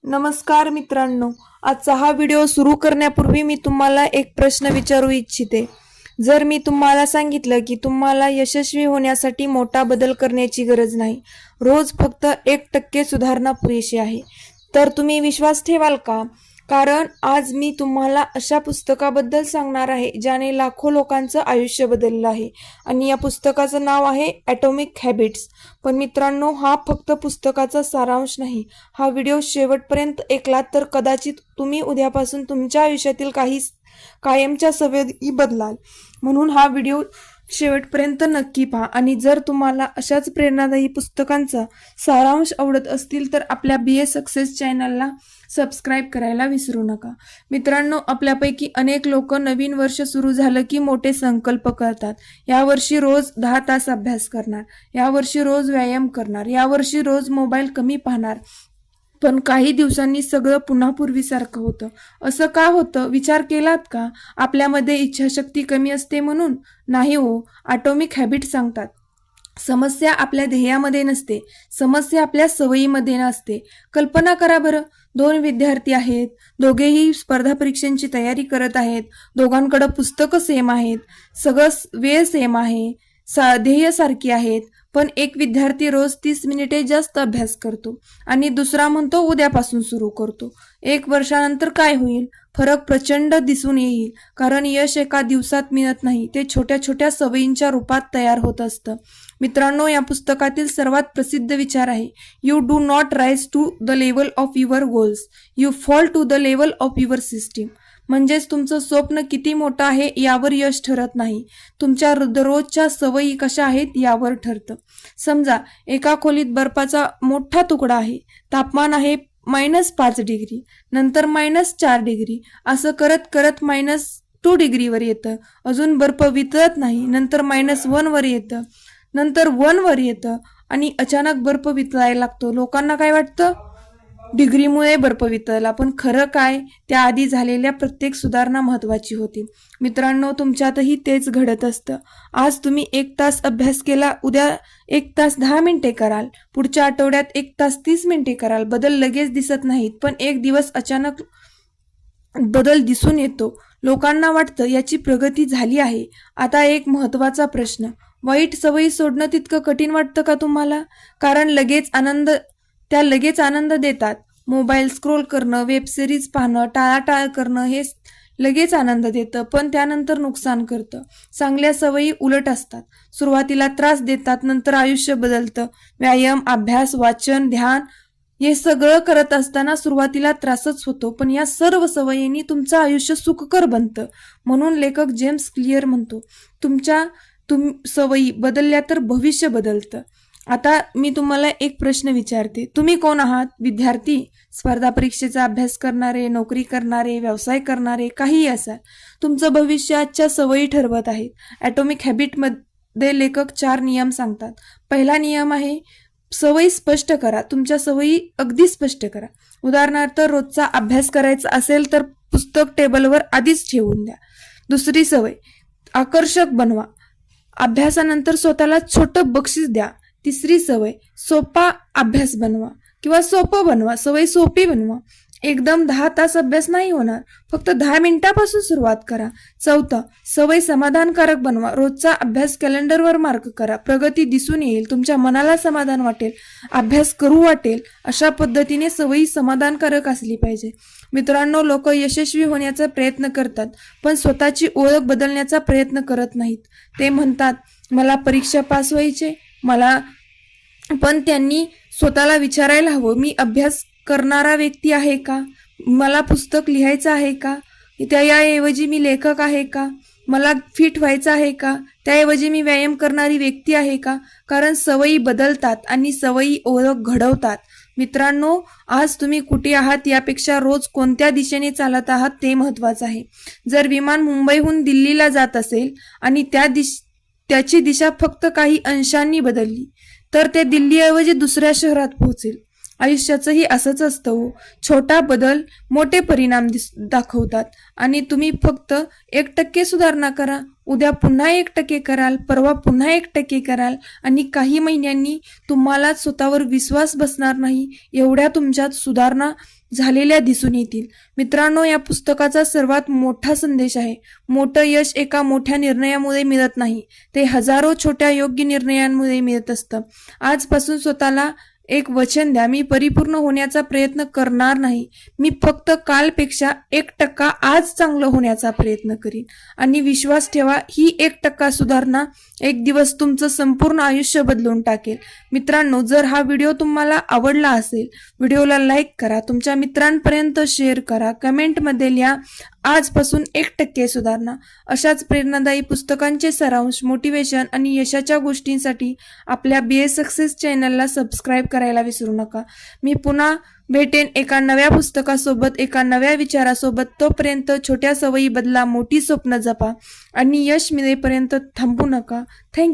नमस्कार मित्रांनो, आजचा हा व्हिडिओ सुरू करण्यापूर्वी मी तुम्हाला एक प्रश्न विचारू इच्छिते. जर मी तुम्हाला सांगितलं की तुम्हाला यशस्वी होण्यासाठी मोठा बदल करण्याची गरज नाही, रोज फक्त 1% सुधारणा पुरेशी आहे, तर तुम्ही विश्वास ठेवाल का? कारण आज मी तुम्हाला अशा पुस्तकाबद्दल सांगणार आहे ज्याने लाखो लोकांचं आयुष्य बदललं आहे आणि या पुस्तकाचं नाव आहे ॲटॉमिक हॅबिट्स. पण मित्रांनो, हा फक्त पुस्तकाचा सारांश नाही. हा व्हिडिओ शेवटपर्यंत ऐकलात तर कदाचित तुम्ही उद्यापासून तुमच्या आयुष्यातील काही कायमच्या सवयी बदलाल. म्हणून हा व्हिडिओ शेवटपर्यंत नक्की पहा. आणि जर तुम्हाला अशाच प्रेरणादायी पुस्तकांचा सारांश आवडत असतील तर आपल्या BA सक्सेस चॅनलला सबस्क्राईब करायला विसरू नका. मित्रांनो, आपल्यापैकी अनेक लोक नवीन वर्ष सुरू झालं की मोठे संकल्प करतात. यावर्षी रोज 10 तास अभ्यास करणार, यावर्षी रोज व्यायाम करणार, यावर्षी रोज मोबाईल कमी पाहणार. पण काही दिवसांनी सगळं पुन्हा पूर्वीसारखं होतं. असं का होतं, विचार केलात का? आपल्यामध्ये इच्छाशक्ती कमी असते म्हणून? नाही हो. ॲटॉमिक हॅबिट सांगतात समस्या आपल्या ध्येयामध्ये नसते, समस्या आपल्या सवयीमध्ये नसते. कल्पना करा बरं, 2 विद्यार्थी आहेत, दोघेही स्पर्धा परीक्षांची तयारी करत आहेत, दोघांकडे पुस्तकं सेम आहेत, सगळं वेळ सेम आहे, ध्येय सारखी आहेत. पण एक विद्यार्थी रोज 30 मिनिटे जास्त अभ्यास करतो आणि दुसरा म्हणतो उद्यापासून सुरू करतो. 1 वर्षानंतर काय होईल? फरक प्रचंड दिसून येईल. कारण यश एका दिवसात मिळत नाही, ते छोट्या छोट्या सवयींच्या रूपात तयार होत असतं. मित्रांनो, या पुस्तकातील सर्वात प्रसिद्ध विचार आहे, you do not rise to the level of your goals, you fall to the level of your system. म्हणजेच तुमचं स्वप्न किती मोठं आहे यावर यश ठरत नाही, तुमच्या दररोजच्या सवयी कशा आहेत यावर ठरतं. समजा एका खोलीत बर्फाचा मोठा तुकडा आहे, तापमान आहे -5 डिग्री, नंतर -4 डिग्री, असं करत करत -2 डिग्रीवर येतं. अजून बर्फ वितळत नाही, नंतर -1 वर येतं, नंतर 1 वर येतं आणि अचानक बर्फ वितळायला लागतो. लोकांना काय वाटतं? डिग्रीमुळे बर्फ वितळला. पण खरं काय? त्याआधी झालेल्या प्रत्येक सुधारणा महत्वाची होती. मित्रांनो, तुमच्यातही तेच घडत असतं. आज तुम्ही 1 तास अभ्यास केला, उद्या 1 तास 10 मिनिटे कराल, पुढच्या आठवड्यात 1 तास 30 मिनिटे कराल. बदल लगेच दिसत नाहीत, पण एक दिवस अचानक बदल दिसून येतो. लोकांना वाटतं याची प्रगती झाली आहे. आता एक महत्वाचा प्रश्न, वाईट सवयी सोडणं तितकं कठीण वाटतं का तुम्हाला? कारण त्या लगेच आनंद देतात. मोबाईल स्क्रोल करणं, वेब सिरीज पाहणं, टाळाटाळ करणं हे लगेच आनंद देतं, पण त्यानंतर नुकसान करतं. चांगल्या सवयी उलट असतात, सुरुवातीला त्रास देतात, नंतर आयुष्य बदलतं. व्यायाम, अभ्यास, वाचन, ध्यान हे सगळं करत असताना सुरुवातीला त्रासच होतो, पण या सर्व सवयींनी तुमचं आयुष्य सुखकर बनतं. म्हणून लेखक जेम्स क्लिअर म्हणतो, सवयी बदलल्या तर भविष्य बदलतं. आता मी तुम्हाला एक प्रश्न विचारते, तुम्ही कोण आहात? विद्यार्थी, स्पर्धा परीक्षेचा अभ्यास करणारे, नोकरी करणारे, व्यवसाय करणारे, काहीही असाल, तुमचं भविष्य आजच्या सवयी ठरवत आहेत. ॲटॉमिक हॅबिटमध्ये लेखक 4 नियम सांगतात. पहिला नियम आहे, सवयी स्पष्ट करा. तुमच्या सवयी अगदी स्पष्ट करा. उदाहरणार्थ, रोजचा अभ्यास करायचा असेल तर पुस्तक टेबलवर आधीच ठेवून द्या. दुसरी सवय, आकर्षक बनवा. अभ्यासानंतर स्वतःला छोटं बक्षीस द्या. तिसरी सवय, सोपा अभ्यास बनवा किंवा सोपं बनवा, सवय सोपी बनवा. एकदम 10 तास अभ्यास नाही होणार, फक्त 10 मिनिटापासून सुरुवात करा. चौथा, सवय समाधानकारक बनवा. रोजचा अभ्यास कॅलेंडरवर मार्क करा. प्रगती दिसून येईल, तुमच्या मनाला समाधान वाटेल, अभ्यास करू वाटेल. अशा पद्धतीने सवयी समाधानकारक असली पाहिजे. मित्रांनो, लोक यशस्वी होण्याचा प्रयत्न करतात, पण स्वतःची ओळख बदलण्याचा प्रयत्न करत नाहीत. ते म्हणतात, मला परीक्षा पास व्हायचे, पण त्यांनी स्वतःला विचारायला हवं, मी अभ्यास करणारा व्यक्ती आहे का? मला पुस्तक लिहायचं आहे का? त्याऐवजी मी लेखक आहे का? मला फिट व्हायचं आहे का? त्याऐवजी मी व्यायाम करणारी व्यक्ती आहे का? कारण सवयी बदलतात आणि सवयी ओळख घडवतात. मित्रांनो, आज तुम्ही कुठे आहात यापेक्षा रोज कोणत्या दिशेने चालत आहात ते महत्वाचं आहे. जर विमान मुंबईहून दिल्लीला जात असेल आणि त्याची दिशा फक्त काही अंशांनी बदलली तर ते दिल्लीऐवजी दुसऱ्या शहरात पोहोचेल. आयुष्याचंही असंच असतं हो. छोटा बदल मोठे परिणाम दाखवतात. आणि तुम्ही फक्त 1% सुधारणा करा, उद्या पुन्हा 1% कराल, परवा पुन्हा 1% कराल आणि काही महिन्यांनी तुम्हाला स्वतःवर विश्वास बसणार नाही एवढ्या तुमच्यात सुधारणा झालेल्या दिसून येतील. मित्रांनो, या पुस्तकाचा सर्वात मोठा संदेश आहे, मोठं यश एका मोठ्या निर्णयामुळे मिळत नाही, ते हजारो छोट्या योग्य निर्णयांमुळे मिळत असतं. आजपासून स्वतःला एक वचन द्या, मी परिपूर्ण होण्याचा प्रयत्न करणार नाही, मी फक्त कालपेक्षा 1% आज चांगलं होण्याचा प्रयत्न करीन. आणि विश्वास ठेवा, ही 1% सुधारणा एक दिवस तुमचं संपूर्ण आयुष्य बदलून टाकेल. मित्रांनो, जर हा व्हिडिओ तुम्हाला आवडला असेल, व्हिडिओला लाईक करा, तुमच्या मित्रांपर्यंत शेअर करा, कमेंटमध्ये लिहा आजपासून 1% सुधारणा. अशाच प्रेरणादायी पुस्तकांचे सारांश, मोटिवेशन आणि यशाच्या गोष्टींसाठी आपल्या BA सक्सेस चॅनलला सबस्क्राईब करायला विसरू नका. मी पुन्हा भेटेन एका नव्या पुस्तकासोबत, एका नव्या विचारासोबत. तोपर्यंत छोट्या सवयी बदला, मोठी स्वप्न जपा आणि यश मिळेपर्यंत थांबू नका. थँक्यू.